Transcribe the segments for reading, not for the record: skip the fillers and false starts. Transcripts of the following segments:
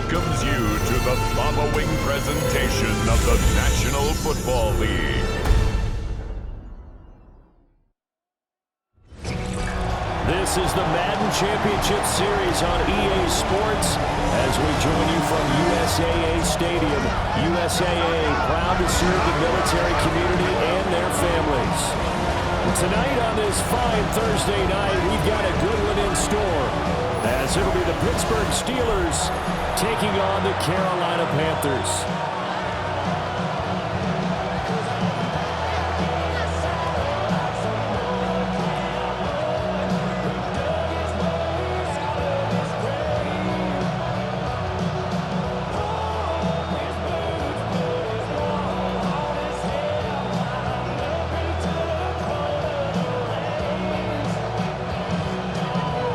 welcomes you to the following presentation of the National Football League. This is the Madden Championship Series on EA Sports as we join you from USAA Stadium. USAA, proud to serve the military community and their families. Tonight on this fine Thursday night, we've got a good one in store, as it'll be the Pittsburgh Steelers taking on the Carolina Panthers.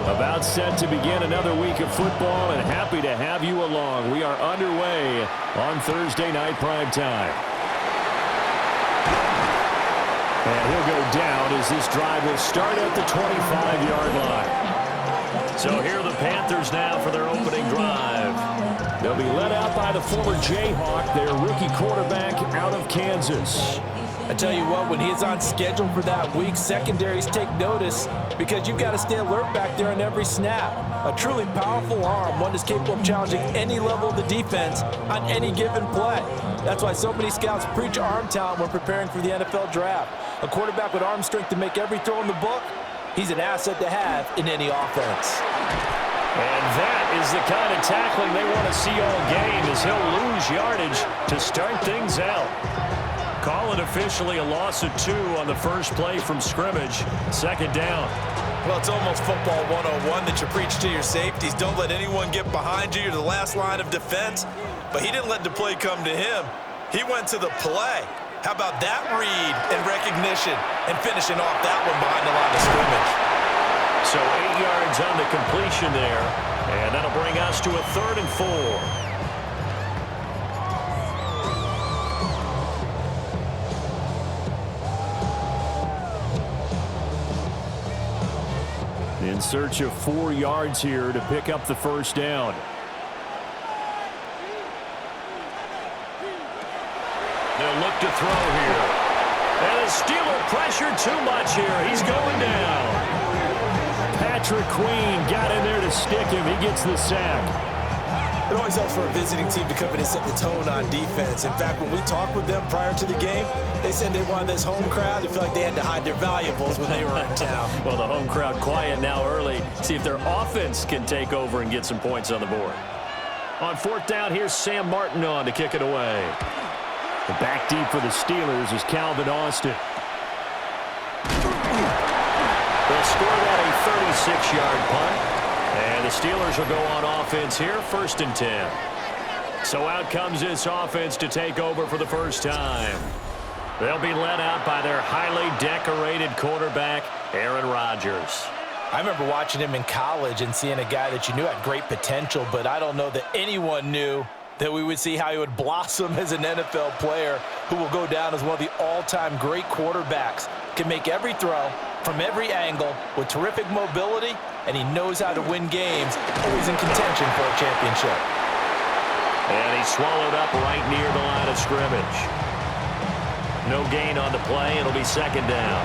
About set to begin another week of football, and happy to have you along. We are underway on Thursday night primetime. And he'll go down as this drive will start at the 25-yard line. So here are the Panthers now for their opening drive. They'll be led out by the former Jayhawk, their rookie quarterback out of Kansas. I tell you what, when he's on schedule for that week, secondaries take notice because you've got to stay alert back there on every snap. A truly powerful arm, one that's capable of challenging any level of the defense on any given play. That's why so many scouts preach arm talent when preparing for the NFL draft. A quarterback with arm strength to make every throw in the book, he's an asset to have in any offense. And that is the kind of tackling they want to see all game, as he'll lose yardage to start things out. Call it officially a loss of 2 on the first play from scrimmage. Second down. Well, it's almost football 101 that you preach to your safeties. Don't let anyone get behind you. You're the last line of defense. But he didn't let the play come to him. He went to the play. How about that read and recognition and finishing off that one behind the line of scrimmage? So 8 yards on the completion there. And that'll bring us to a 3rd and 4. In search of 4 yards here to pick up the first down. They'll look to throw here. And the Steeler pressure too much here. He's going down. Patrick Queen got in there to stick him. He gets the sack. It always helps for a visiting team to come in and set the tone on defense. In fact, when we talked with them prior to the game, they said they wanted this home crowd to feel like they had to hide their valuables when they were in town. Well, the home crowd quiet now early. See if their offense can take over and get some points on the board. On 4th down, here's Sam Martin on to kick it away. The back deep for the Steelers is Calvin Austin. They'll score that a 36-yard punt. And the Steelers will go on offense here, 1st and 10. So out comes this offense to take over for the first time. They'll be led out by their highly decorated quarterback, Aaron Rodgers. I remember watching him in college and seeing a guy that you knew had great potential, but I don't know that anyone knew that we would see how he would blossom as an NFL player who will go down as one of the all-time great quarterbacks. Can make every throw from every angle with terrific mobility, and he knows how to win games, always in contention for a championship. And he's swallowed up right near the line of scrimmage. No gain on the play. It'll be 2nd down.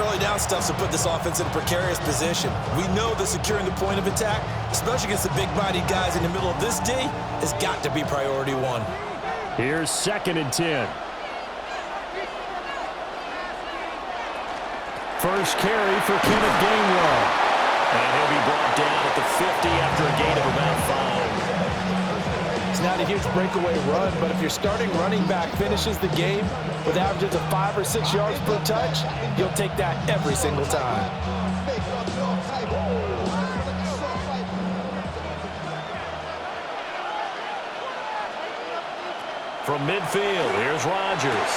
Early down stuff to put this offense in a precarious position. We know that securing the point of attack, especially against the big-bodied guys in the middle of this D, has got to be priority 1. Here's 2nd and 10. First carry for Kenneth Gainwell. And he'll be brought down at the 50 after a gain of about 5. It's not a huge breakaway run, but if your starting running back finishes the game with averages of 5 or 6 yards per touch, you'll take that every single time. From midfield, here's Rodgers.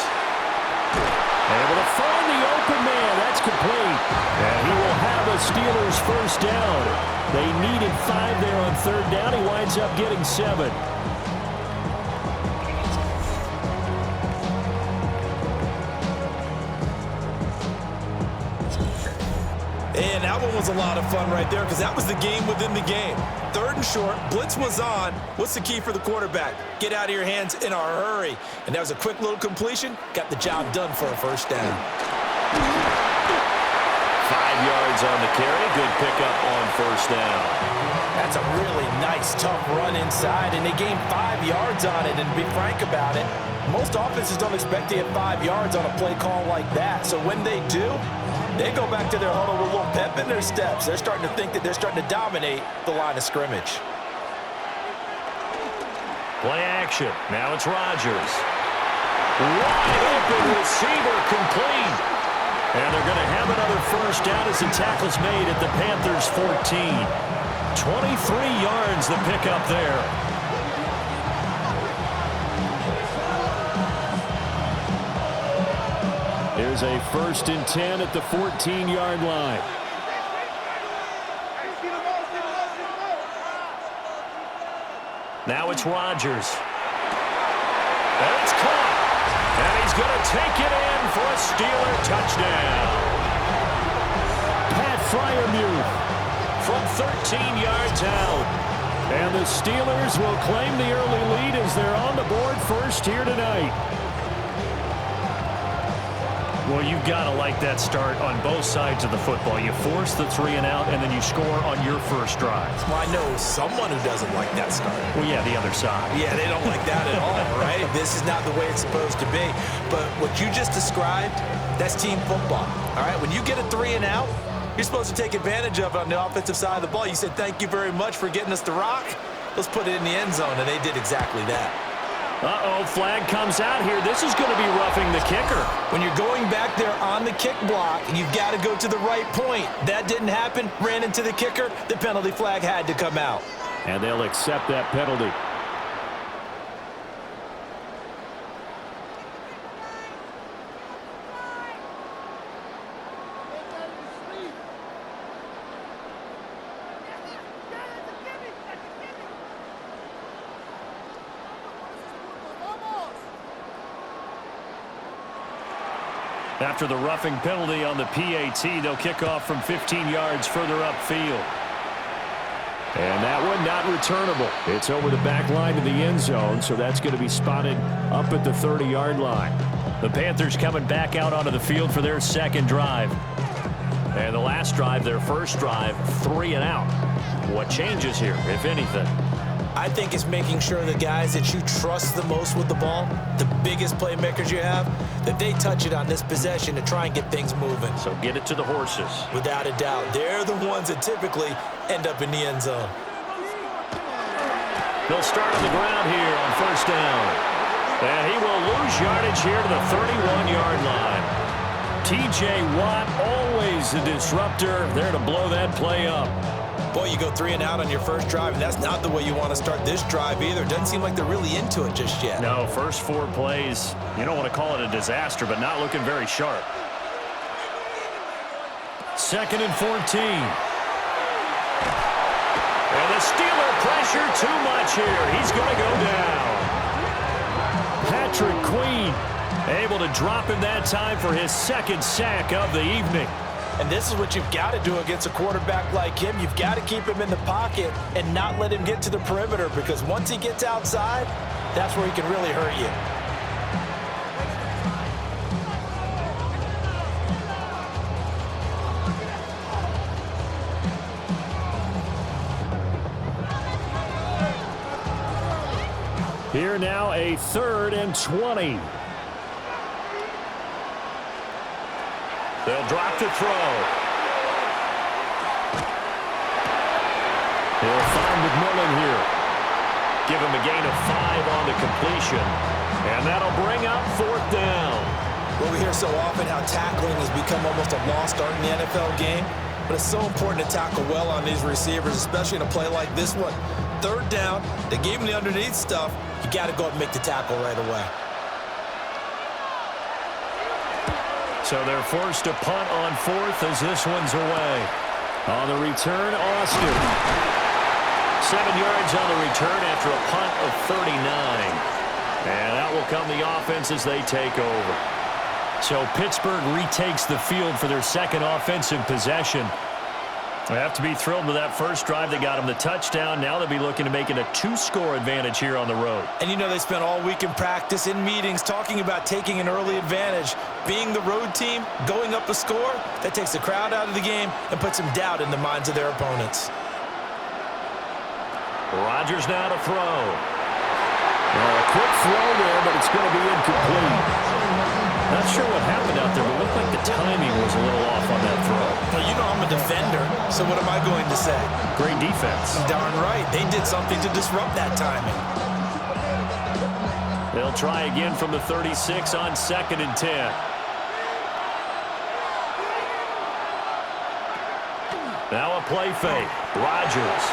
Able to find the open man. That's complete. And he will have a Steelers first down. They needed 5 there on 3rd down. He winds up getting 7. And now one was a lot of fun right there because that was the game within the game. 3rd and short, blitz was on. What's the key for the quarterback? Get out of your hands in a hurry. And that was a quick little completion. Got the job done for a first down. 5 yards on the carry. Good pickup on first down. That's a really nice, tough run inside, and they gained 5 yards on it. And to be frank about it, most offenses don't expect to get 5 yards on a play call like that. So when they do, they go back to their huddle with a little pep in their steps. They're starting to think that they're starting to dominate the line of scrimmage. Play action. Now it's Rodgers. Wide open receiver complete. And they're going to have another first down as the tackle's made at the Panthers 14. 23 yards the pickup there. Here's a 1st and 10 at the 14-yard line. Now it's Rodgers. And it's caught. And he's going to take it in for a Steeler touchdown. Pat Freiermuth from 13 yards out. And the Steelers will claim the early lead as they're on the board first here tonight. Well, you've got to like that start on both sides of the football. You force the 3 and out, and then you score on your first drive. Well, I know someone who doesn't like that start. Well, yeah, the other side. Yeah, they don't like that at all, right? This is not the way it's supposed to be. But what you just described, that's team football, all right? When you get a 3 and out, you're supposed to take advantage of it on the offensive side of the ball. You said, thank you very much for getting us the rock. Let's put it in the end zone, and they did exactly that. Uh-oh, flag comes out here. This is going to be roughing the kicker. When you're going back there on the kick block, you've got to go to the right point. That didn't happen. Ran into the kicker. The penalty flag had to come out. And they'll accept that penalty. After the roughing penalty on the PAT, they'll kick off from 15 yards further upfield. And that one not returnable. It's over the back line to the end zone, so that's going to be spotted up at the 30-yard line. The Panthers coming back out onto the field for their second drive. And the last drive, their first drive, 3 and out. What changes here, if anything? I think it's making sure the guys that you trust the most with the ball, the biggest playmakers you have, that they touch it on this possession to try and get things moving. So get it to the horses. Without a doubt. They're the ones that typically end up in the end zone. They'll start on the ground here on first down. And he will lose yardage here to the 31-yard line. T.J. Watt, always a disruptor, there to blow that play up. Boy, you go 3 and out on your first drive, and that's not the way you want to start this drive either. Doesn't seem like they're really into it just yet. No, first 4 plays, you don't want to call it a disaster, but not looking very sharp. 2nd and 14. And the Steeler pressure too much here. He's going to go down. Patrick Queen able to drop him that time for his 2nd sack of the evening. And this is what you've got to do against a quarterback like him. You've got to keep him in the pocket and not let him get to the perimeter, because once he gets outside, that's where he can really hurt you. Here now a 3rd and 20. They'll drop to throw. They'll find McMillan here. Give him a gain of 5 on the completion. And that'll bring up 4th down. Well, we hear so often how tackling has become almost a lost art in the NFL game. But it's so important to tackle well on these receivers, especially in a play like this one. 3rd down, they gave him the underneath stuff. You got to go up and make the tackle right away. So they're forced to punt on 4th as this one's away. On the return, Austin. 7 yards on the return after a punt of 39. And that will come the offense as they take over. So Pittsburgh retakes the field for their 2nd offensive possession. They have to be thrilled with that first drive. They got them the touchdown. Now they'll be looking to make it a 2-score advantage here on the road. And you know they spent all week in practice, in meetings, talking about taking an early advantage. Being the road team, going up a score, that takes the crowd out of the game and puts some doubt in the minds of their opponents. Rodgers now to throw. A quick throw there, but it's going to be incomplete. Not sure what happened out there, but it looked like the timing was a little off on that throw. Well, you know I'm a defender, so what am I going to say? Great defense. Darn right. They did something to disrupt that timing. They'll try again from the 36 on 2nd and 10. Now a play fake. Rodgers.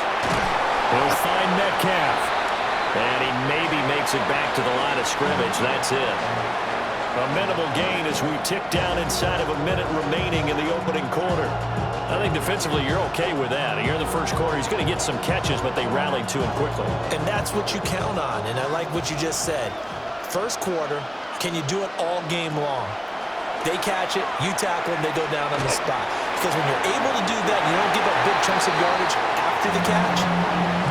He'll find Metcalf. And he maybe makes it back to the line of scrimmage. That's it. A minimal gain as we tick down inside of a minute remaining in the opening quarter. I think defensively you're okay with that. Here in the first quarter, he's going to get some catches, but they rallied to him quickly. And that's what you count on, and I like what you just said. First quarter, can you do it all game long? They catch it, you tackle them, they go down on the spot. Because when you're able to do that, you don't give up big chunks of yardage after the catch,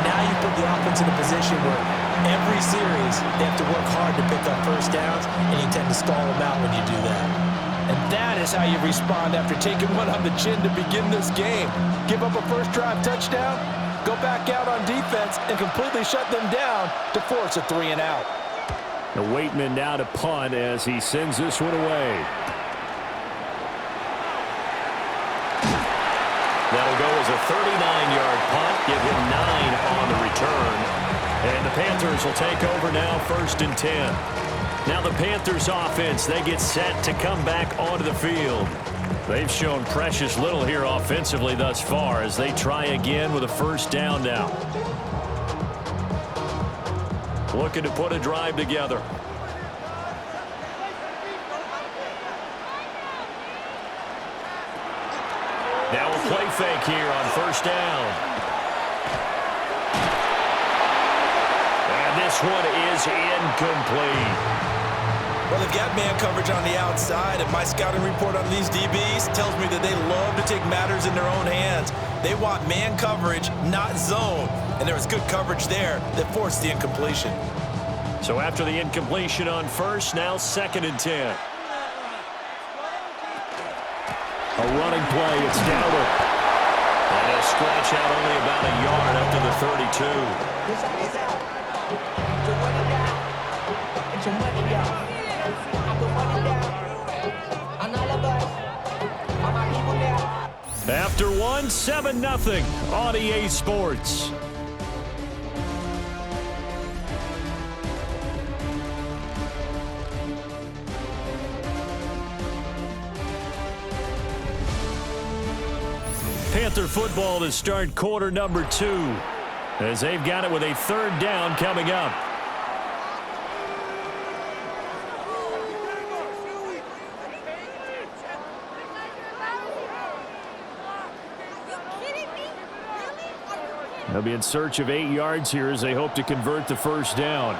now you put the offense in a position where every series they have to work hard to pick up first downs, and you tend to stall them out when you do that. And that is how you respond after taking one on the chin to begin this game. Give up a first drive touchdown, go back out on defense, and completely shut them down to force a 3-and-out. The Waitman now to punt as he sends this one away. That'll go as a 39-yard punt. Give him 9 on the return. And the Panthers will take over now 1st and 10. Now the Panthers offense, they get set to come back onto the field. They've shown precious little here offensively thus far as they try again with a first down now. Looking to put a drive together. Now a play fake here on first down. And this one is incomplete. Well, they've got man coverage on the outside, and my scouting report on these DBs tells me that they love to take matters in their own hands. They want man coverage, not zone. And there was good coverage there that forced the incompletion. So after the incompletion on first, now 2nd and 10. A running play, it's Dowdle. And he'll scratch out only about a yard up to the 32. After one, 7-0 on EA Sports. Panther football to start quarter number 2 as they've got it with a 3rd down coming up. They'll be in search of 8 yards here as they hope to convert the first down.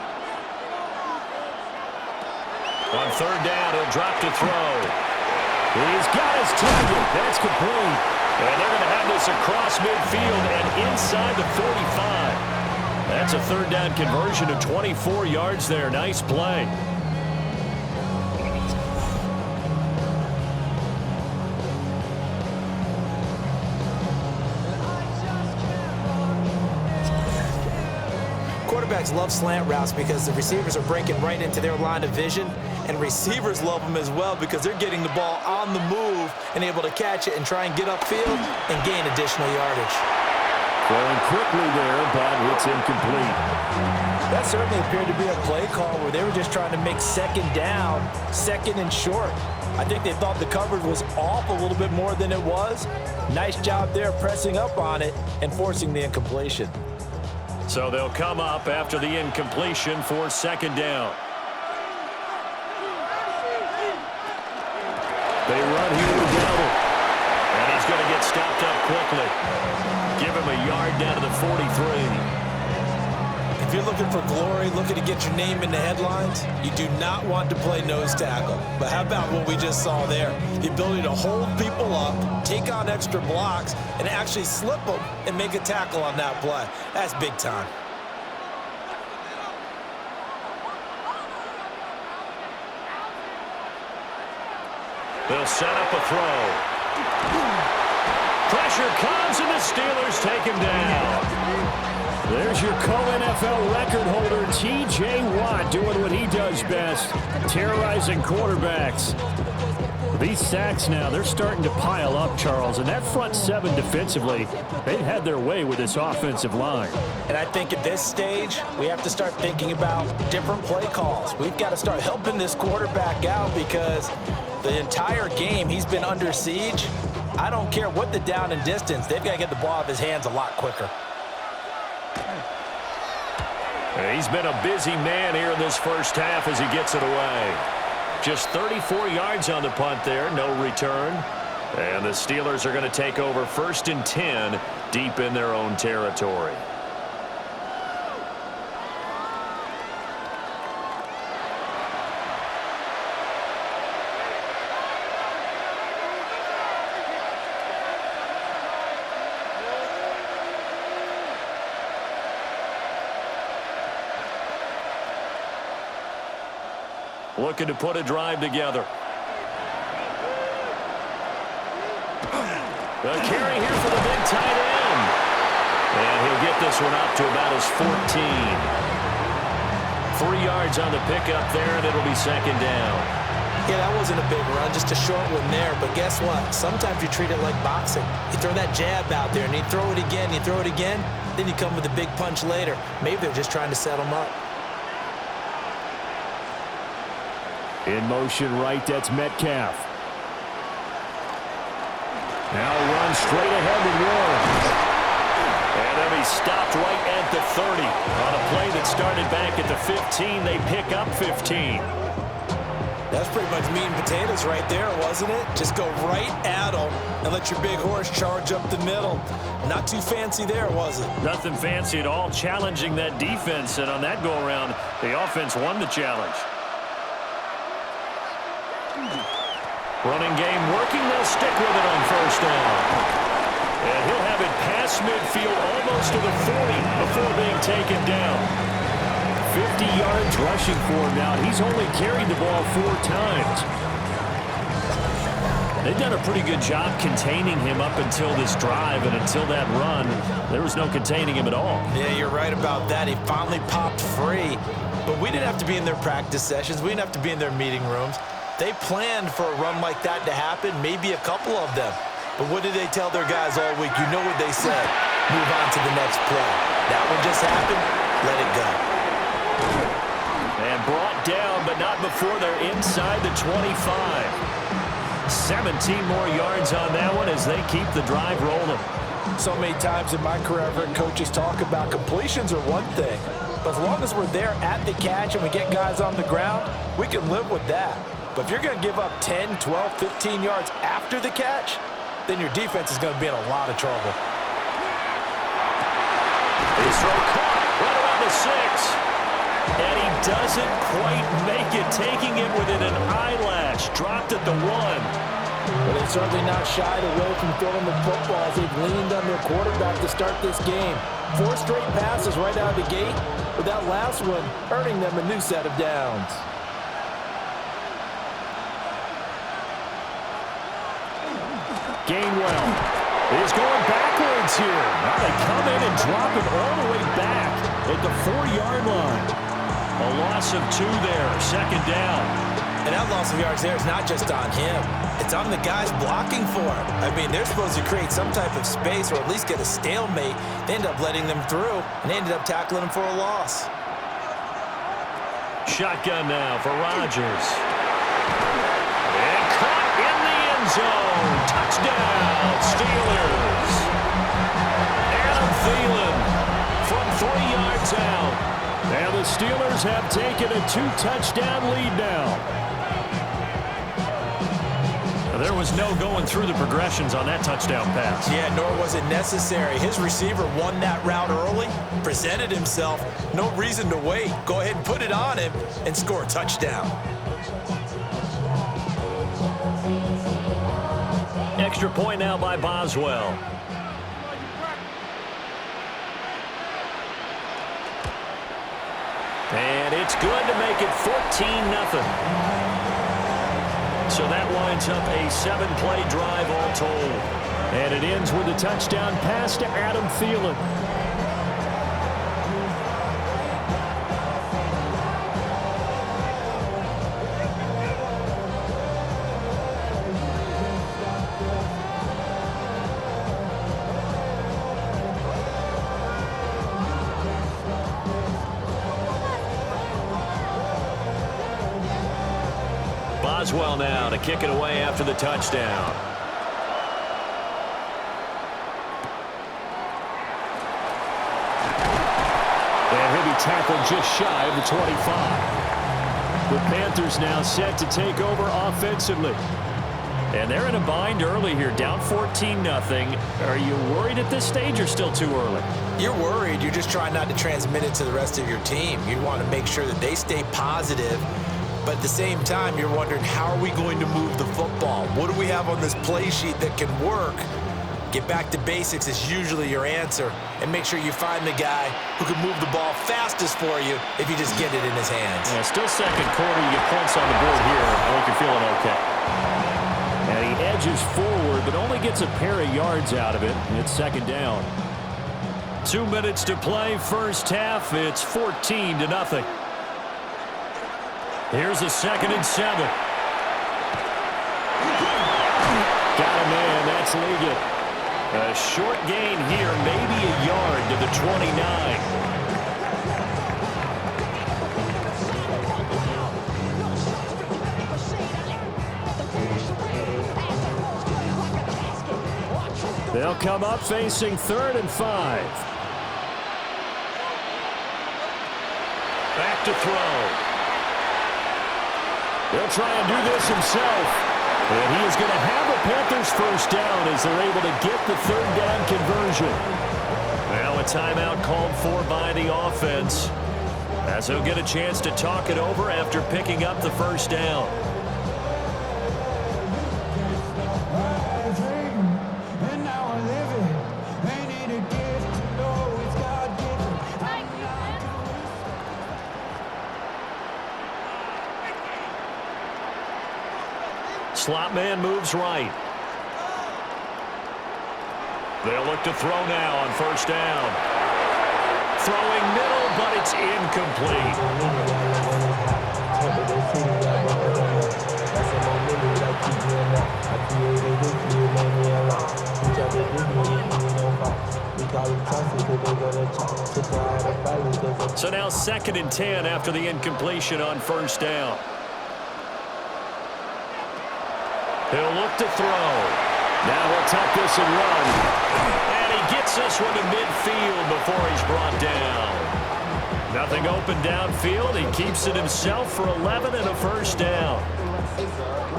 On 3rd down, he'll drop to throw. He's got his target. That's complete. And they're going to have this across midfield and inside the 45. That's a 3rd down conversion of 24 yards there. Nice play. Quarterbacks love slant routes because the receivers are breaking right into their line of vision, and receivers love them as well because they're getting the ball on the move and able to catch it and try and get upfield and gain additional yardage. Throwing quickly there, but it's incomplete. That certainly appeared to be a play call where they were just trying to make 2nd down, 2nd and short. I think they thought the coverage was off a little bit more than it was. Nice job there pressing up on it and forcing the incompletion. So they'll come up after the incompletion for 2nd down. They run here with Dowdle. And he's going to get stopped up quickly. Give him a yard down to the 43. And If you're looking for glory, looking to get your name in the headlines, you do not want to play nose tackle. But how about what we just saw there? The ability to hold people up, take on extra blocks, and actually slip them and make a tackle on that play. That's big time. They'll set up a throw. Pressure comes, and the Steelers take him down. There's your co-NFL record holder, T.J. Watt, doing what he does best, terrorizing quarterbacks. These sacks now, they're starting to pile up, Charles, and that front seven defensively, they've had their way with this offensive line. And I think at this stage, we have to start thinking about different play calls. We've got to start helping this quarterback out because the entire game he's been under siege. I don't care what the down and distance, they've got to get the ball out of his hands a lot quicker. He's been a busy man here in this first half as he gets it away. Just 34 yards on the punt there, no return. And the Steelers are going to take over 1st and 10 deep in their own territory. Looking to put a drive together. The carry here for the big tight end. And he'll get this one up to about his 14. 3 yards on the pickup there, and it'll be 2nd down. Yeah, that wasn't a big run, just a short one there. But guess what? Sometimes you treat it like boxing. You throw that jab out there, and you throw it again, you throw it again, then you come with a big punch later. Maybe they're just trying to set them up. In motion right, that's Metcalf. Now run straight ahead with Warren. And then he stopped right at the 30. On a play that started back at the 15, they pick up 15. That's pretty much meat and potatoes right there, wasn't it? Just go right at them and let your big horse charge up the middle. Not too fancy there, was it? Nothing fancy at all, challenging that defense. And on that go-around, the offense won the challenge. Running game working, they'll stick with it on 1st down. And he'll have it past midfield almost to the 40 before being taken down. 50 yards rushing for him now. He's only carried the ball 4 times. They've done a pretty good job containing him up until this drive, and until that run, there was no containing him at all. Yeah, you're right about that. He finally popped free. But we didn't have to be in their practice sessions. We didn't have to be in their meeting rooms. They planned for a run like that to happen, maybe a couple of them. But what did they tell their guys all week? You know what they said. Move on to the next play. That one just happened. Let it go. And brought down, but not before they're inside the 25. 17 more yards on that one as they keep the drive rolling. So many times in my career, I've heard coaches talk about completions are one thing. But as long as we're there at the catch and we get guys on the ground, we can live with that. But if you're going to give up 10, 12, 15 yards after the catch, then your defense is going to be in a lot of trouble. His throw caught right around the 6. And he doesn't quite make it, taking it within an eyelash. Dropped at the 1. But they've certainly not shied away from throwing the football as they've leaned on their quarterback to start this game. 4 straight passes right out of the gate, with that last one earning them a new set of downs. Gainwell is going backwards here. Now they come in and drop it all the way back at the 4-yard line. A loss of 2 there, 2nd down. And that loss of yards there is not just on him. It's on the guys blocking for him. I mean, they're supposed to create some type of space or at least get a stalemate. They end up letting them through, and they ended up tackling him for a loss. Shotgun now for Rodgers. And caught in the end zone. Touchdown, Steelers. Adam Thielen from 3 yards out. And the Steelers have taken a 2-touchdown lead now. There was no going through the progressions on that touchdown pass. Yeah, nor was it necessary. His receiver won that route early, presented himself. No reason to wait. Go ahead and put it on him and score a touchdown. Extra point now by Boswell. And it's good to make it 14-0. So that winds up a 7-play drive all told. And it ends with a touchdown pass to Adam Thielen. Boswell now to kick it away after the touchdown. And he'll be tackled just shy of the 25. The Panthers now set to take over offensively. And they're in a bind early here, down 14-0. Are you worried at this stage or still too early? You're worried. You're just trying not to transmit it to the rest of your team. You want to make sure that they stay positive. But at the same time, you're wondering, how are we going to move the football? What do we have on this play sheet that can work? Get back to basics is usually your answer. And make sure you find the guy who can move the ball fastest for you if you just get it in his hands. Yeah, still second quarter. You get points on the board here. I think you're feeling okay. And he edges forward, but only gets a pair of yards out of it. It's second down. 2 minutes to play, first half. It's 14-0. Here's a 2nd and 7. Got a man. That's Ligon. A short gain here, maybe a yard to the 29. They'll come up facing 3rd and 5. Back to throw. He'll try and do this himself. And he is going to have a Panthers first down as they're able to get the 3rd down conversion. Now a timeout called for by the offense, as he'll get a chance to talk it over after picking up the first down. Slot man moves right. They'll look to throw now on first down. Throwing middle, but it's incomplete. So now 2nd and 10 after the incompletion on first down. He'll look to throw. Now he'll tuck this and run. And he gets this one to midfield before he's brought down. Nothing open downfield. He keeps it himself for 11 and a first down.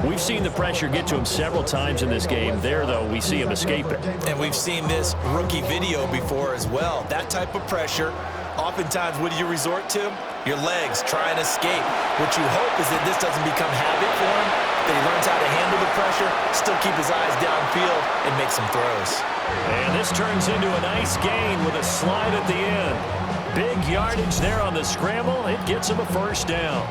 We've seen the pressure get to him several times in this game. There, though, we see him escape it. And we've seen this rookie video before as well. That type of pressure, oftentimes, what do you resort to? Your legs, try and escape. What you hope is that this doesn't become habit for him, that he learns how to handle the pressure, still keep his eyes downfield, and make some throws. And this turns into a nice gain with a slide at the end. Big yardage there on the scramble. It gets him a first down.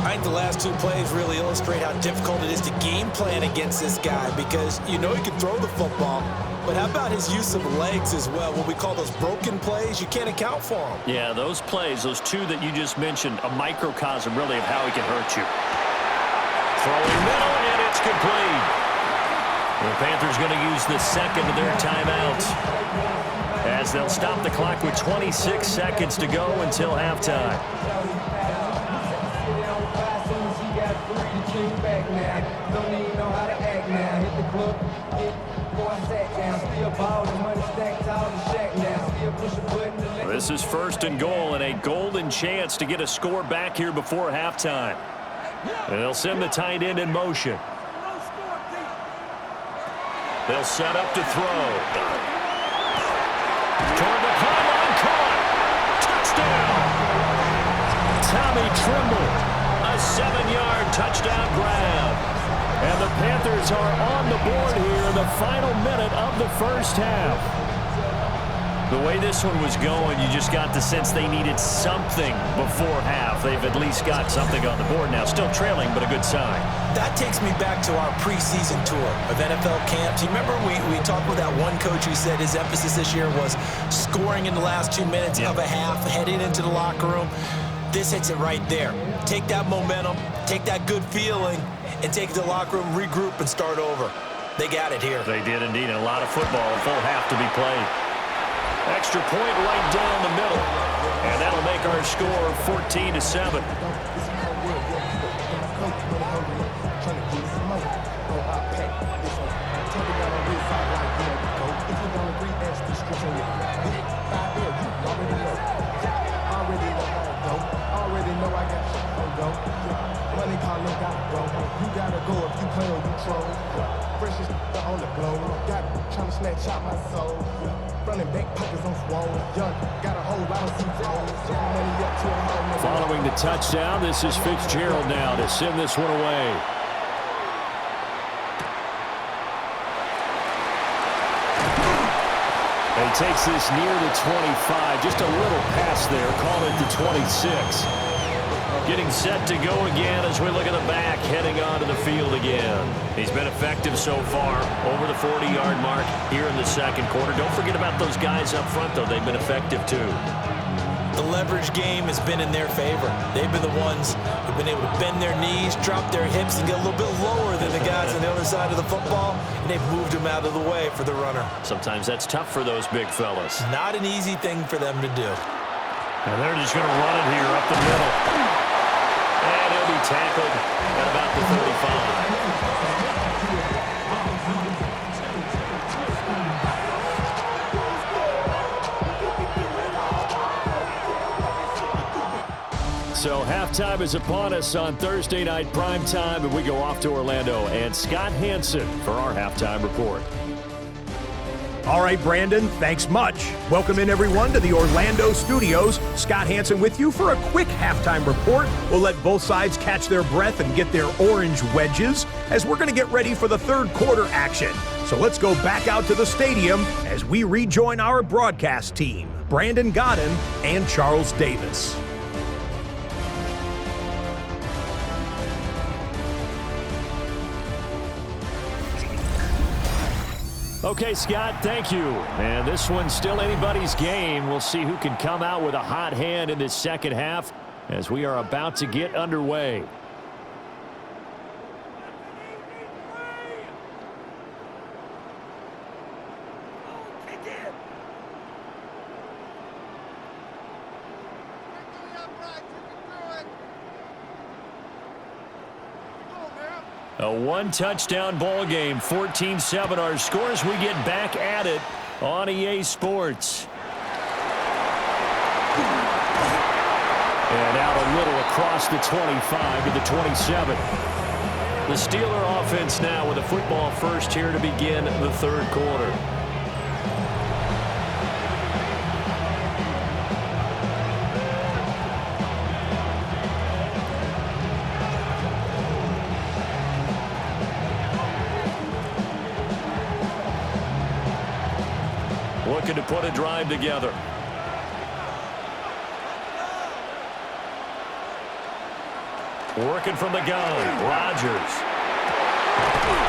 I think the last 2 plays really illustrate how difficult it is to game plan against this guy, because you know he can throw the football, but how about his use of legs as well? What we call those broken plays, you can't account for them. Yeah, those plays, those 2 that you just mentioned, a microcosm really of how he can hurt you. Throwing middle, and it's complete. The Panthers going to use the 2nd of their timeouts, as they'll stop the clock with 26 seconds to go until halftime. Don't even know how to act now. Hit the club. This is first and goal and a golden chance to get a score back here before halftime. And they'll send the tight end in motion. They'll set up to throw. Toward the pylon, caught. Touchdown. Tommy Tremble, a 7-yard touchdown grab. And the Panthers are on the board here in the final minute of the first half. The way this one was going, you just got the sense they needed something before half. They've at least got something on the board now. Still trailing, but a good sign. That takes me back to our preseason tour of NFL camps. You remember we talked with that one coach who said his emphasis this year was scoring in the last 2 minutes of a half, heading into the locker room. This hits it right there. Take that momentum, take that good feeling, and take it to the locker room, regroup, and start over. They got it here. They did indeed. A lot of football, a full half to be played. Extra point right down the middle. And that'll make our score 14-7. You gotta go if you play or you troll. Precious on the glow. Got trying to snatch out my soul. Running back pockets on swole. Young, got a whole lot of suits on. Money up to a home. Following the touchdown, this is Fitzgerald now to send this one away. And he takes this near the 25. Just a little pass there. Call it the 26. Getting set to go again as we look at the back, heading onto the field again. He's been effective so far, over the 40-yard mark here in the second quarter. Don't forget about those guys up front, though. They've been effective, too. The leverage game has been in their favor. They've been the ones who've been able to bend their knees, drop their hips, and get a little bit lower than the guys on the other side of the football, and they've moved them out of the way for the runner. Sometimes that's tough for those big fellas. Not an easy thing for them to do. And they're just going to run it here up the middle. And he'll be tackled at about the 35. So halftime is upon us on Thursday night primetime, and we go off to Orlando. And Scott Hansen for our halftime report. All right, Brandon, thanks much. Welcome in, everyone, to the Orlando studios. Scott Hansen with you for a quick halftime report. We'll let both sides catch their breath and get their orange wedges as we're going to get ready for the third quarter action. So let's go back out to the stadium as we rejoin our broadcast team, Brandon Godden and Charles Davis. Okay, Scott, thank you. And this one's still anybody's game. We'll see who can come out with a hot hand in this second half as we are about to get underway. A one-touchdown ball game, 14-7 our scores. We get back at it on EA Sports. And out a little across the 25 to the 27. The Steeler offense now with a football first here to begin the third quarter. Looking to put a drive together. Working from the gun, Rodgers.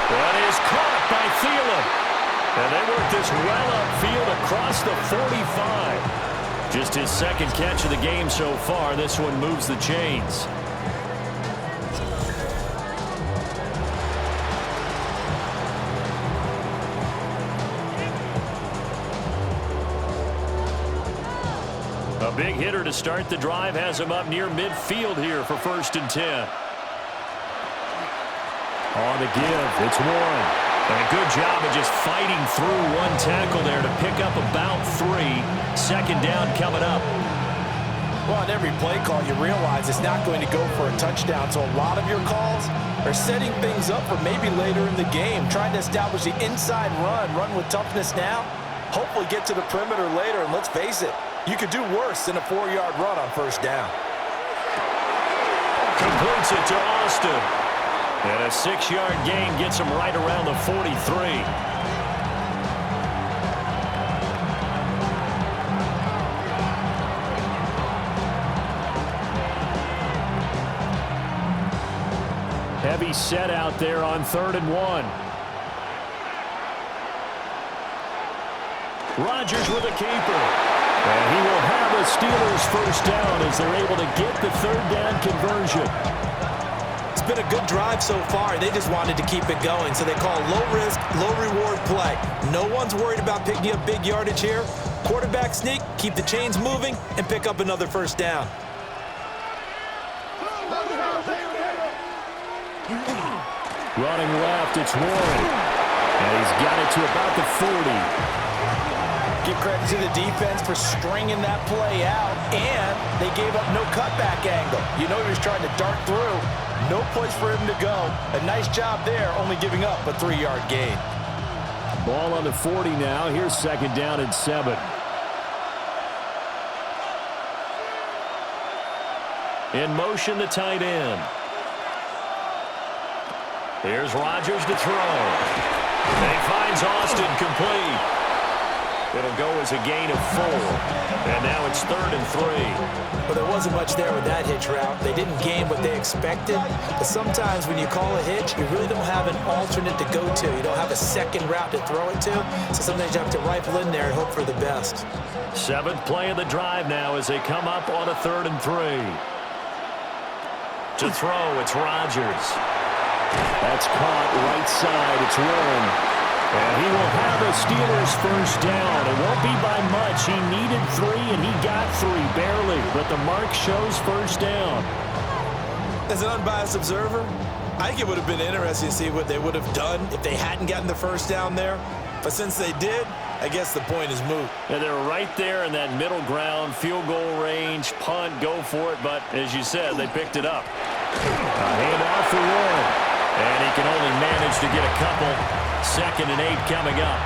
That is caught by Thielen. And they work this well upfield across the 45. Just his second catch of the game so far. This one moves the chains. A big hitter to start the drive has him up near midfield here for 1st and 10. On the give, it's Warren. And a good job of just fighting through one tackle there to pick up about 3. Second down coming up. Well, on every play call, you realize it's not going to go for a touchdown. So a lot of your calls are setting things up for maybe later in the game, trying to establish the inside run with toughness now, hopefully get to the perimeter later. And let's face it, you could do worse than a 4-yard run on first down. Completes it to Austin. And a 6-yard gain gets him right around the 43. Heavy set out there on 3rd and 1. Rodgers with a keeper. And he will have the Steelers first down as they're able to get the 3rd down conversion. It's been a good drive so far. They just wanted to keep it going, so they call low-risk, low-reward play. No one's worried about picking up big yardage here. Quarterback sneak, keep the chains moving, and pick up another first down. Running left, it's Warren. And he's got it to about the 40. Give credit to the defense for stringing that play out, and they gave up no cutback angle. You know he was trying to dart through. No place for him to go. A nice job there, only giving up a 3-yard gain. Ball on the 40 now. Here's 2nd down and 7. In motion, the tight end. Here's Rodgers to throw. And he finds Austin complete. It'll go as a gain of 4. And now it's 3rd and 3. Well, there wasn't much there with that hitch route. They didn't gain what they expected. But sometimes when you call a hitch, you really don't have an alternate to go to. You don't have a second route to throw it to. So sometimes you have to rifle in there and hope for the best. 7th play of the drive now as they come up on a 3rd and 3. To throw, it's Rodgers. That's caught right side. It's Warren. And he will have the Steelers first down. It won't be by much. He needed 3, and he got 3, barely. But the mark shows first down. As an unbiased observer, I think it would have been interesting to see what they would have done if they hadn't gotten the first down there. But since they did, I guess the point is moot. And they're right there in that middle ground, field goal range, punt, go for it. But as you said, they picked it up. A handoff for Warren. And he can only manage to get a couple. 2nd and 8 coming up.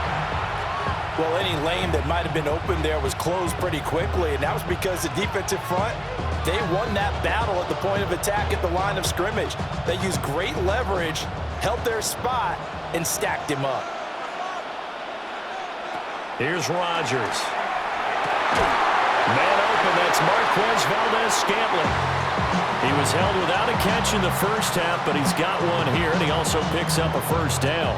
Well, any lane that might have been open there was closed pretty quickly, and that was because the defensive front, they won that battle at the point of attack at the line of scrimmage. They used great leverage, held their spot, and stacked him up. Here's Rodgers. Man open, that's Marquez Valdez-Scantling. He was held without a catch in the first half, but he's got one here, and he also picks up a first down.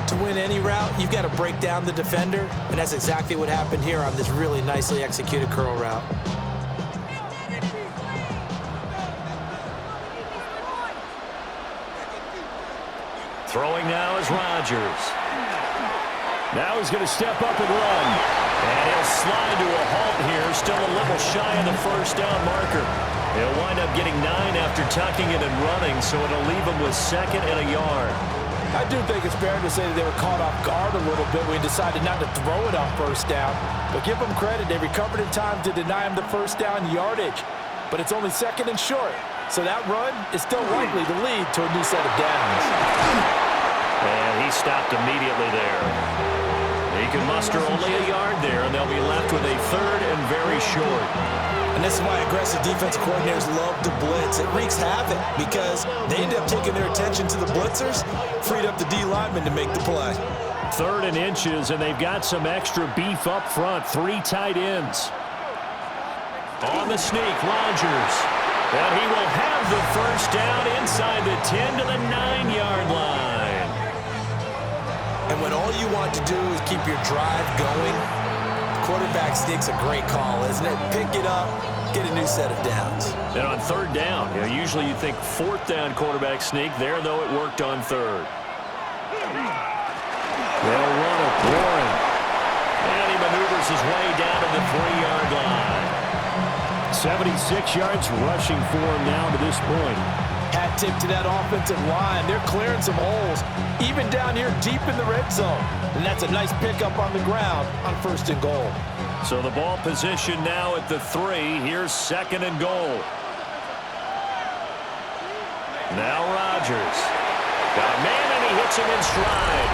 To win any route, you've got to break down the defender, and that's exactly what happened here on this really nicely executed curl route. Throwing now is Rodgers. Now he's going to step up and run. And he'll slide to a halt here, still a little shy of the first down marker. He'll wind up getting 9 after tucking it and running, so it'll leave him with 2nd and a yard. I do think it's fair to say that they were caught off guard a little bit when he decided not to throw it on first down. But give them credit, they recovered in time to deny him the first down yardage. But it's only 2nd and short, so that run is still likely to lead to a new set of downs. And he stopped immediately there. He can muster only a yard there, and they'll be left with a 3rd and very short. And this is why aggressive defensive coordinators love to blitz. It wreaks havoc because they end up taking their attention to the blitzers, freed up the D linemen to make the play. 3rd and inches, and they've got some extra beef up front. 3 tight ends. On the sneak, Rodgers. And he will have the first down inside the 10 to the 9-yard line. And when all you want to do is keep your drive going, quarterback sneak's a great call, isn't it? Pick it up, get a new set of downs. And on 3rd down, usually you think 4th down quarterback sneak. There, though, it worked on 3rd. They'll run it, Warren. And he maneuvers his way down to the 3-yard line. 76 yards rushing for him now to this point. Hat tip to that offensive line. They're clearing some holes, even down here deep in the red zone. And that's a nice pickup on the ground on 1st and goal. So the ball position now at the 3. Here's 2nd and goal. Now Rodgers. Got a man, and he hits him in stride.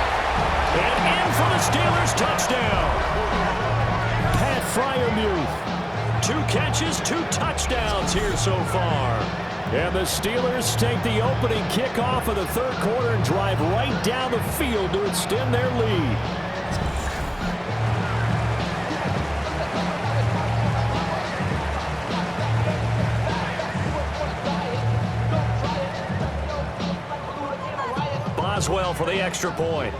And in for the Steelers touchdown. Pat Freiermuth. 2 catches, 2 touchdowns here so far. And the Steelers take the opening kickoff of the 3rd quarter and drive right down the field to extend their lead. Boswell for the extra point.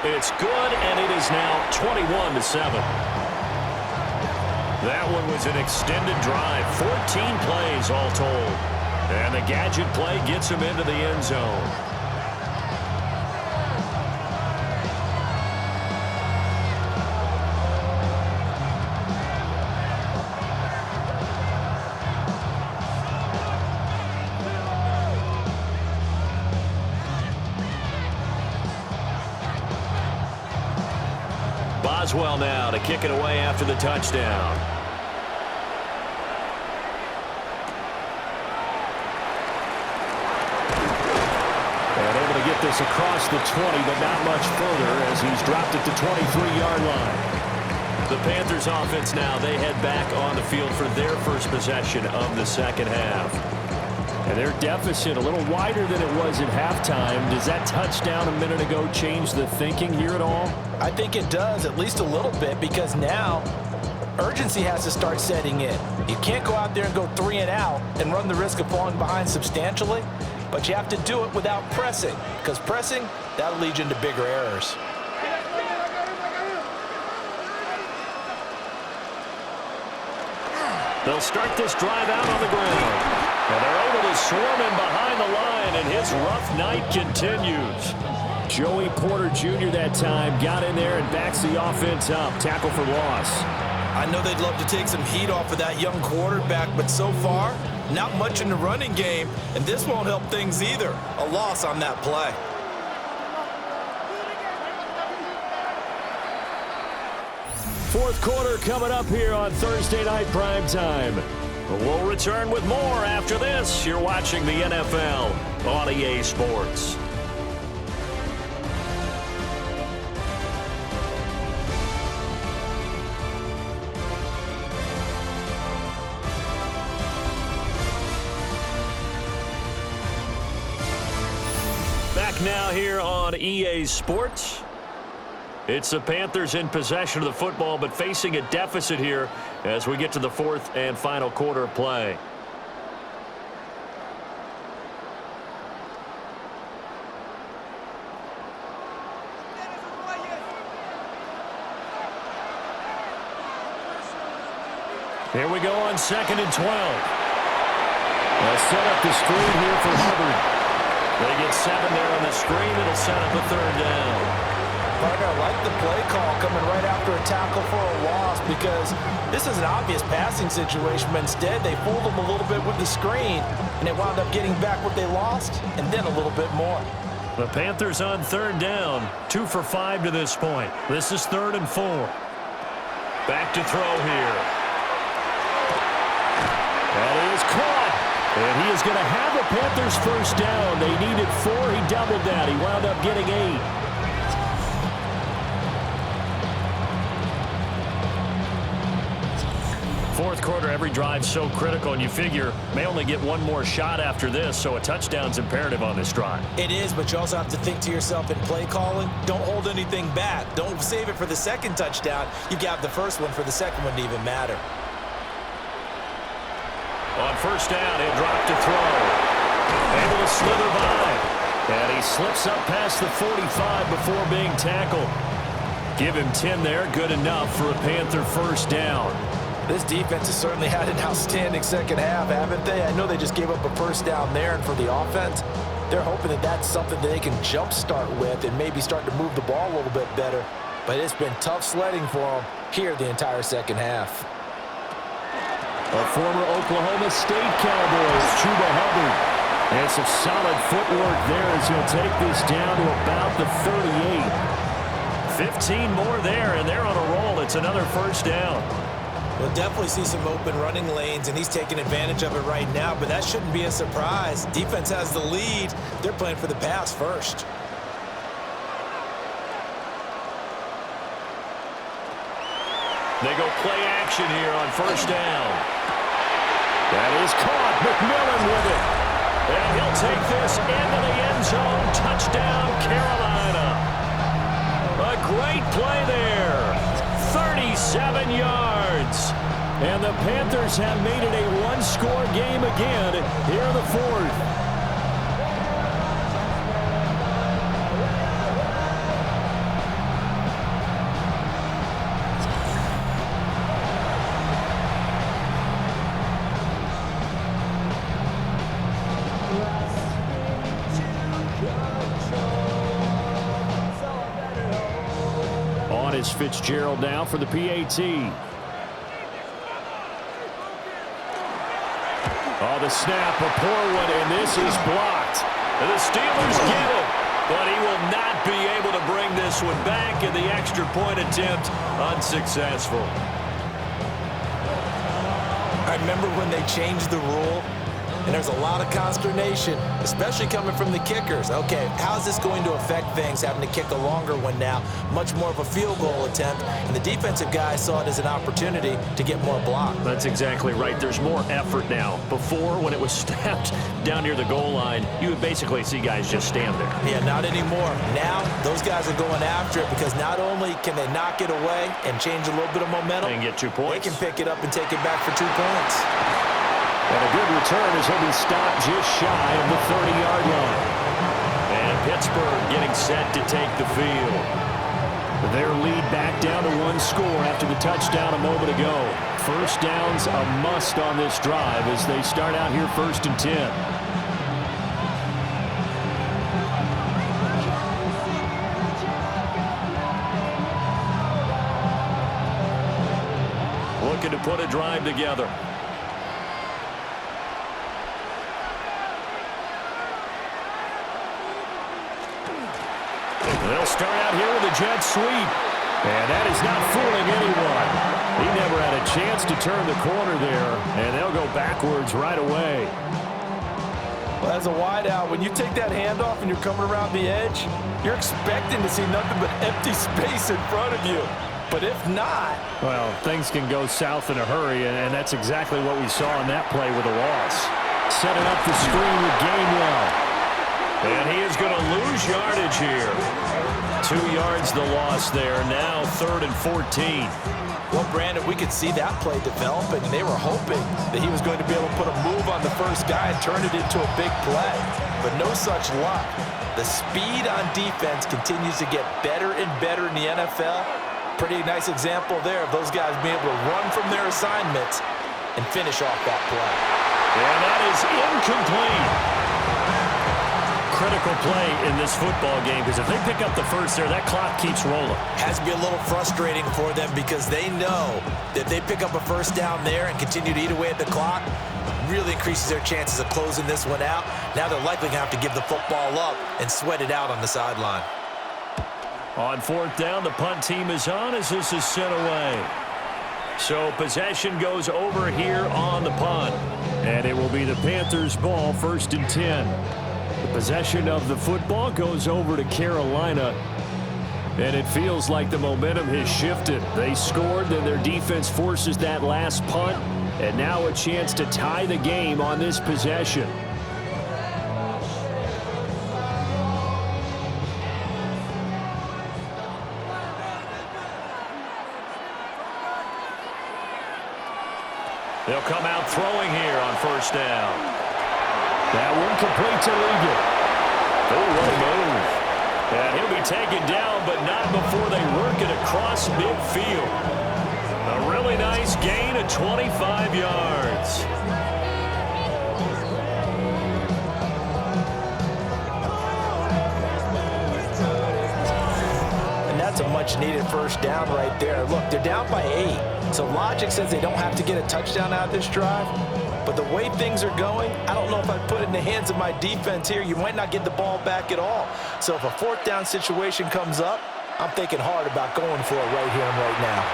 It's good, and it is now 21-7. That one was an extended drive, 14 plays all told. And the gadget play gets him into the end zone. Boswell now to kick it away after the touchdown. Get this across the 20, but not much further as he's dropped it to 23-yard line. The Panthers offense now, they head back on the field for their first possession of the 2nd half. And their deficit a little wider than it was at halftime. Does that touchdown a minute ago change the thinking here at all? I think it does, at least a little bit, because now urgency has to start setting in. You can't go out there and go 3 and out and run the risk of falling behind substantially. But you have to do it without pressing, because pressing, that'll lead you into bigger errors. They'll start this drive out on the ground. And they're able to swarm him behind the line, and his rough night continues. Joey Porter Jr. that time got in there and backs the offense up. Tackle for loss. I know they'd love to take some heat off of that young quarterback, but so far, not much in the running game, and this won't help things either. A loss on that play. Fourth quarter coming up here on Thursday Night Primetime. We'll return with more after this. You're watching the NFL on EA Sports. Back now here on EA Sports. It's the Panthers in possession of the football, but facing a deficit here as we get to the 4th and final quarter of play. Here we go on 2nd and 12. They'll set up the screen here for Hubbard. They get 7 there on the screen. It'll set up a 3rd down. Parker, I like the play call coming right after a tackle for a loss, because this is an obvious passing situation, but instead they fooled them a little bit with the screen, and they wound up getting back what they lost and then a little bit more. The Panthers on 3rd down, 2 for 5 to this point. This is 3rd and 4. Back to throw here. And he is caught. And he is going to have the Panthers first down. They needed 4. He doubled that. He wound up getting 8. Fourth quarter, every drive so critical, and you figure may only get one more shot after this, so a touchdown's imperative on this drive. It is, but you also have to think to yourself in play calling, don't hold anything back. Don't save it for the second touchdown. You got the first one for the second one to even matter. On first down, he'll drop to throw. Able to slither by. And he slips up past the 45 before being tackled. Give him 10 there, good enough for a Panther first down. This defense has certainly had an outstanding second half, haven't they? I know they just gave up a first down there, and for the offense, they're hoping that that's something that they can jumpstart with and maybe start to move the ball a little bit better. But it's been tough sledding for them here the entire second half. A former Oklahoma State Cowboy is Chuba Hubbard. And some solid footwork there as he'll take this down to about the 38. 15 more there, and they're on a roll. It's another first down. We'll definitely see some open running lanes, and he's taking advantage of it right now, but that shouldn't be a surprise. Defense has the lead. They're playing for the pass first. They go play action here on first down. That is caught. McMillan with it. And he'll take this into the end zone. Touchdown, Carolina. A great play there. 37 yards. And the Panthers have made it a one-score game again here in the fourth. Fitzgerald now for the PAT. Oh, the snap, a poor one, and this is blocked. And the Steelers get it, but he will not be able to bring this one back, and the extra point attempt unsuccessful. I remember when they changed the rule, and there's a lot of consternation, especially coming from the kickers. Okay, how's this going to affect things, having to kick a longer one now? Much more of a field goal attempt, and the defensive guys saw it as an opportunity to get more block. That's exactly right. There's more effort now. Before, when it was snapped down near the goal line, you would basically see guys just stand there. Yeah, not anymore. Now, those guys are going after it because not only can they knock it away and change a little bit of momentum, and get 2 points. They can pick it up and take it back for 2 points. And a good return as he'll be stopped just shy of the 30-yard line. And Pittsburgh getting set to take the field. Their lead back down to 1 score after the touchdown a moment ago. First down's a must on this drive as they start out here 1st and 10. Looking to put a drive together. They'll start out here with a jet sweep. And that is not fooling anyone. He never had a chance to turn the corner there, and they'll go backwards right away. Well, as a wideout, when you take that handoff and you're coming around the edge, you're expecting to see nothing but empty space in front of you. But if not... Well, things can go south in a hurry, and that's exactly what we saw in that play with a loss. Setting up the screen with Gainwell. And he is going to lose yardage here. 2 yards the loss there. Now 3rd and 14. Well, Brandon, we could see that play developing, and they were hoping that he was going to be able to put a move on the first guy and turn it into a big play. But no such luck. The speed on defense continues to get better and better in the NFL. Pretty nice example there of those guys being able to run from their assignments and finish off that play. And that is incomplete. Critical play in this football game because if they pick up the first there, that clock keeps rolling. Has to be a little frustrating for them because they know that if they pick up a first down there and continue to eat away at the clock, really increases their chances of closing this one out. Now they're likely going to have to give the football up and sweat it out on the sideline. On 4th down, the punt team is on as this is sent away. So possession goes over here on the punt. And it will be the Panthers' ball, 1st and 10. The possession of the football goes over to Carolina. And it feels like the momentum has shifted. They scored, then their defense forces that last punt. And now a chance to tie the game on this possession. They'll come out throwing here on 1st down. That one complete to Ligon. Oh, what a move. And he'll be taken down, but not before they work it across midfield. A really nice gain of 25 yards. And that's a much much-needed first down right there. Look, they're down by 8, so logic says they don't have to get a touchdown out of this drive. But the way things are going, I don't know if I'd put it in the hands of my defense here. You might not get the ball back at all. So if a fourth down situation comes up, I'm thinking hard about going for it right here and right now.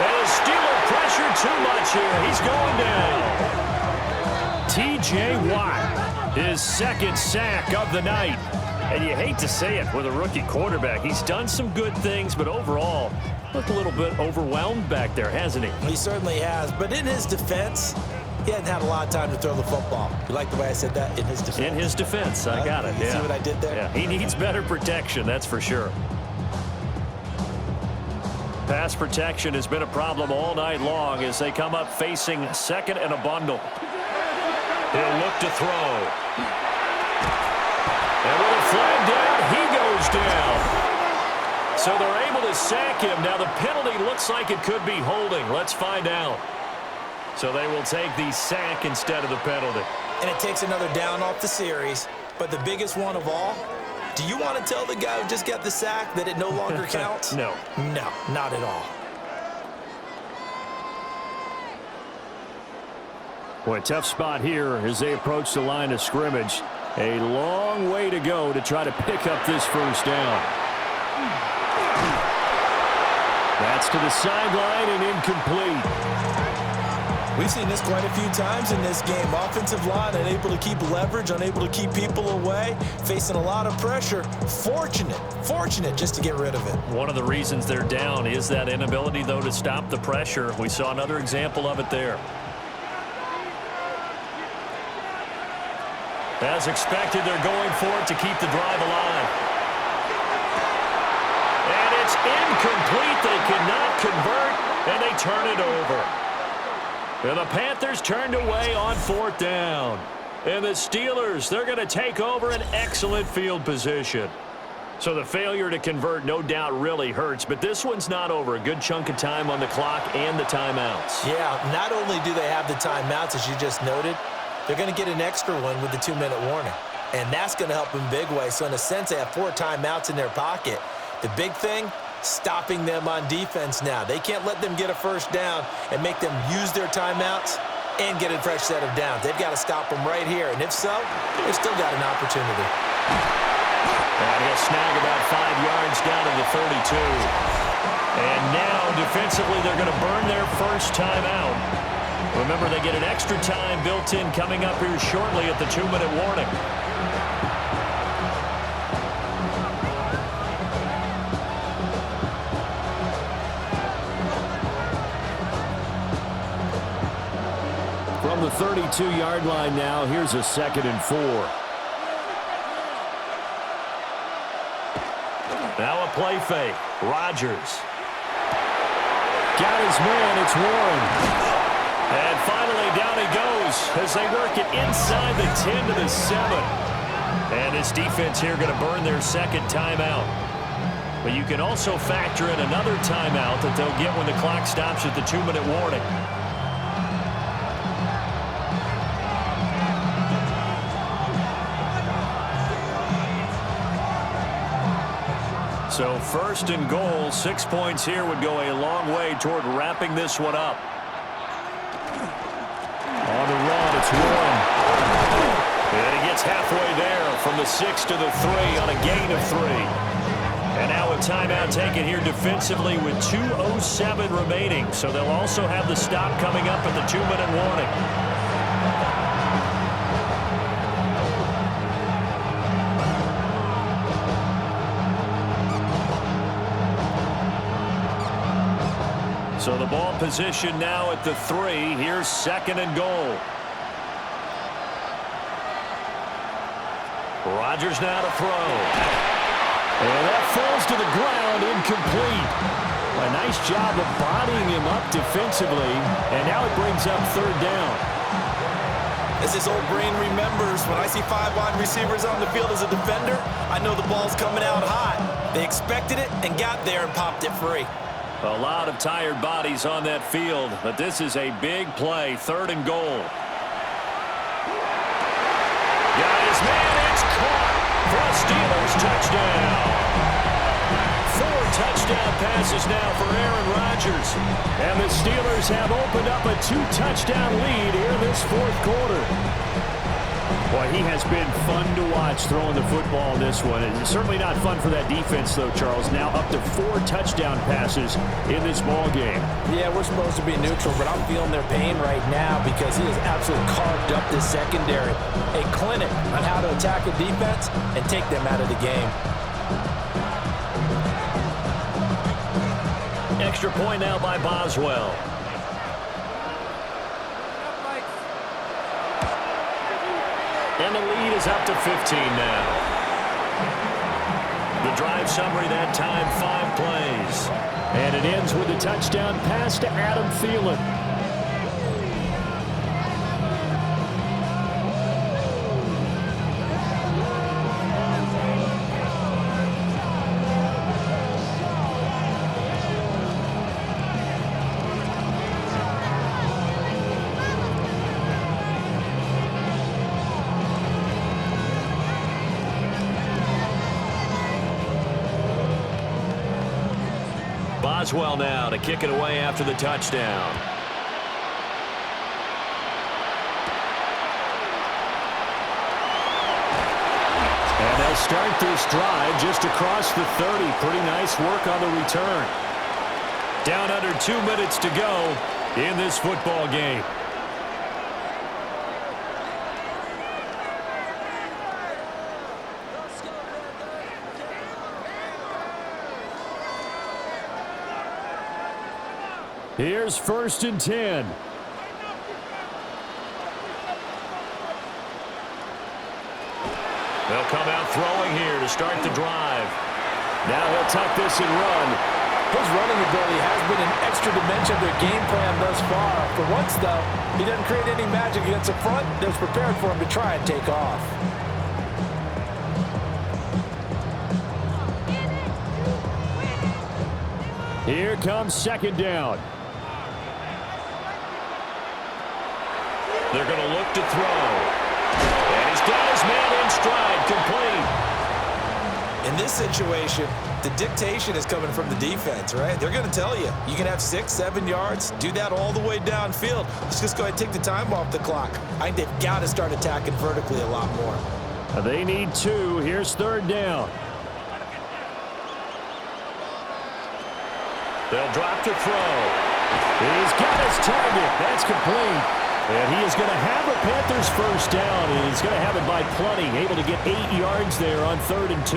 And the Steeler pressure too much here. He's going down. T.J. Watt, his second sack of the night. And you hate to say it with a rookie quarterback. He's done some good things, but overall, looked a little bit overwhelmed back there, hasn't he? He certainly has. But in his defense, he hadn't had a lot of time to throw the football. You like the way I said that? In his defense. In his defense. I got it. You see what I did there? Yeah, he needs better protection, that's for sure. Pass protection has been a problem all night long as they come up facing second and a bundle. He'll look to throw. And with a flag down, he goes down. So they're able to sack him. Now the penalty looks like it could be holding. Let's find out. So they will take the sack instead of the penalty. And it takes another down off the series. But the biggest one of all, do you want to tell the guy who just got the sack that it no longer counts? No. No, not at all. Boy, tough spot here as they approach the line of scrimmage. A long way to go to try to pick up this first down. That's to the sideline and incomplete. We've seen this quite a few times in this game. Offensive line unable to keep leverage, unable to keep people away, facing a lot of pressure. Fortunate just to get rid of it. One of the reasons they're down is that inability, though, to stop the pressure. We saw another example of it there. As expected, they're going for it to keep the drive alive. And it's incomplete. They cannot convert, and they turn it over. And the Panthers turned away on fourth down. And the Steelers, they're going to take over an excellent field position. So the failure to convert no doubt really hurts, but this one's not over. A good chunk of time on the clock and the timeouts. Yeah, not only do they have the timeouts, as you just noted, they're going to get an extra one with the 2-minute warning. And that's going to help in big way. So in a sense, they have 4 timeouts in their pocket. The big thing, stopping them on defense now. They can't let them get a first down and make them use their timeouts and get a fresh set of downs. They've got to stop them right here. And if so, they've still got an opportunity. And he'll snag about 5 yards down to the 32. And now, defensively, they're going to burn their first timeout. Remember, they get an extra time built in coming up here shortly at the 2-minute warning. From the 32-yard line now, here's a 2nd and 4. Now a play fake. Rodgers. Got his man. It's Warren. And finally, down he goes as they work it inside the 10 to the 7. And this defense here going to burn their second timeout. But you can also factor in another timeout that they'll get when the clock stops at the 2-minute warning. So 1st and goal, 6 points here would go a long way toward wrapping this one up. On the run, it's Warren. And he gets halfway there from the 6 to the 3 on a gain of 3. And now a timeout taken here defensively with 2:07 remaining. So they'll also have the stop coming up at the 2-minute warning. So the ball position now at the 3. Here's 2nd and goal. Rodgers now to throw. And that falls to the ground, incomplete. A nice job of bodying him up defensively. And now it brings up 3rd down. As this old brain remembers, when I see 5 wide receivers on the field as a defender, I know the ball's coming out hot. They expected it and got there and popped it free. A lot of tired bodies on that field, but this is a big play. 3rd and goal. Got his man. It's caught for a Steelers touchdown. 4 touchdown passes now for Aaron Rodgers. And the Steelers have opened up a 2-touchdown lead here in this fourth quarter. Boy, he has been fun to watch throwing the football in this one. It's certainly not fun for that defense, though, Charles. Now up to 4 touchdown passes in this ball game. Yeah, we're supposed to be neutral, but I'm feeling their pain right now because he has absolutely carved up this secondary. A clinic on how to attack a defense and take them out of the game. Extra point now by Boswell. And the lead is up to 15 now. The drive summary that time, 5 plays. And it ends with a touchdown pass to Adam Thielen. Boswell now to kick it away after the touchdown. And they'll start this drive just across the 30. Pretty nice work on the return. Down under 2 minutes to go in this football game. Here's 1st and 10. They'll come out throwing here to start the drive. Now he'll tuck this and run. His running ability has been an extra dimension of their game plan thus far. For once, though, he doesn't create any magic against the front. That's prepared for him to try and take off. Here comes 2nd down. They're going to look to throw. And he's got his man in stride, complete. In this situation, the dictation is coming from the defense, right? They're going to tell you, you can have 6, 7 yards, do that all the way downfield. Let's just go ahead and take the time off the clock. I think they've got to start attacking vertically a lot more. They need 2. Here's 3rd down. They'll drop to throw. He's got his target. That's complete. And he is going to have a Panthers 1st down, and he's going to have it by plenty. Able to get 8 yards there on 3rd and 2.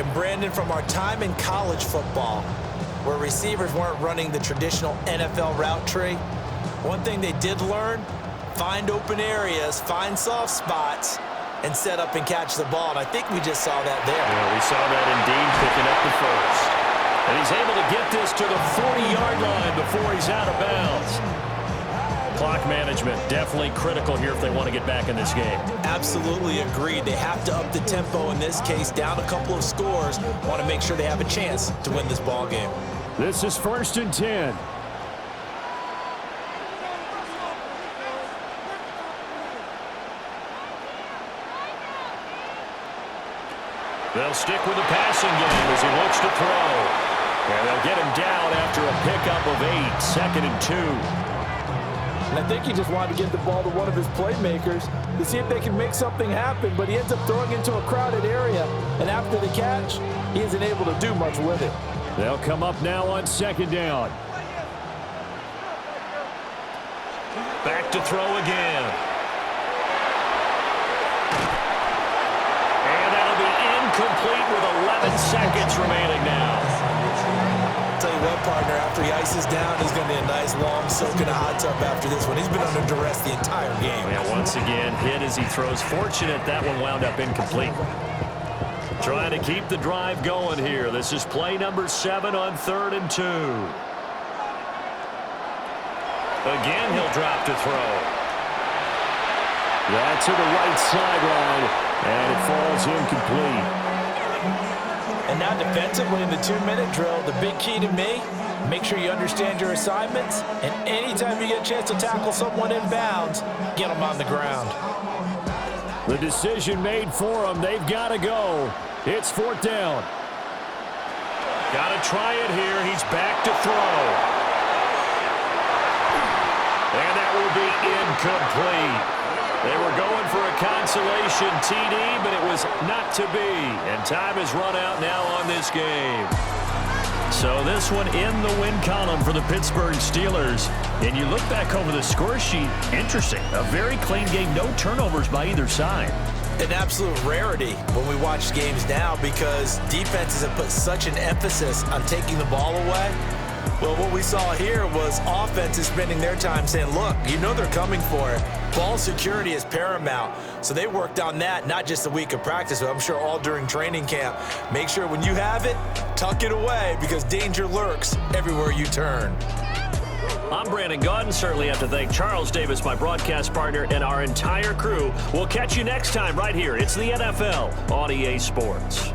And Brandon, from our time in college football, where receivers weren't running the traditional NFL route tree, one thing they did learn, find open areas, find soft spots, and set up and catch the ball. And I think we just saw that there. Yeah, we saw that indeed, picking up the 1st. And he's able to get this to the 40-yard line before he's out of bounds. Clock management definitely critical here if they want to get back in this game. Absolutely agreed. They have to up the tempo in this case, down a couple of scores. Want to make sure they have a chance to win this ball game. This is 1st and 10. They'll stick with the passing game as he looks to throw. And they'll get him down after a pickup of 8, 2nd and 2. And I think he just wanted to get the ball to one of his playmakers to see if they can make something happen, but he ends up throwing into a crowded area. And after the catch, he isn't able to do much with it. They'll come up now on 2nd down. Back to throw again. And that'll be incomplete with 11 seconds remaining now. Tell you what, partner, after he ices down, he's going to be a nice long soak in a hot tub after this one. He's been under duress the entire game. Yeah, once again, hit as he throws. Fortunate that one wound up incomplete. Trying to keep the drive going here. This is play number 7 on 3rd and 2. Again, he'll drop to throw. That's to the right sideline, and it falls incomplete. And now defensively in the 2-minute drill, the big key to me, make sure you understand your assignments, and anytime you get a chance to tackle someone in bounds, get them on the ground. The decision made for them. They've got to go. It's 4th down. Got to try it here. He's back to throw. And that will be incomplete. They were going for a consolation TD, but it was not to be. And time has run out now on this game. So this one in the win column for the Pittsburgh Steelers. And you look back over the score sheet, interesting. A very clean game, no turnovers by either side. An absolute rarity when we watch games now because defenses have put such an emphasis on taking the ball away. Well, what we saw here was offenses spending their time saying, look, you know they're coming for it. Ball security is paramount. So they worked on that, not just a week of practice, but I'm sure all during training camp. Make sure when you have it, tuck it away because danger lurks everywhere you turn. I'm Brandon Gaudin. Certainly have to thank Charles Davis, my broadcast partner, and our entire crew. We'll catch you next time right here. It's the NFL on EA Sports.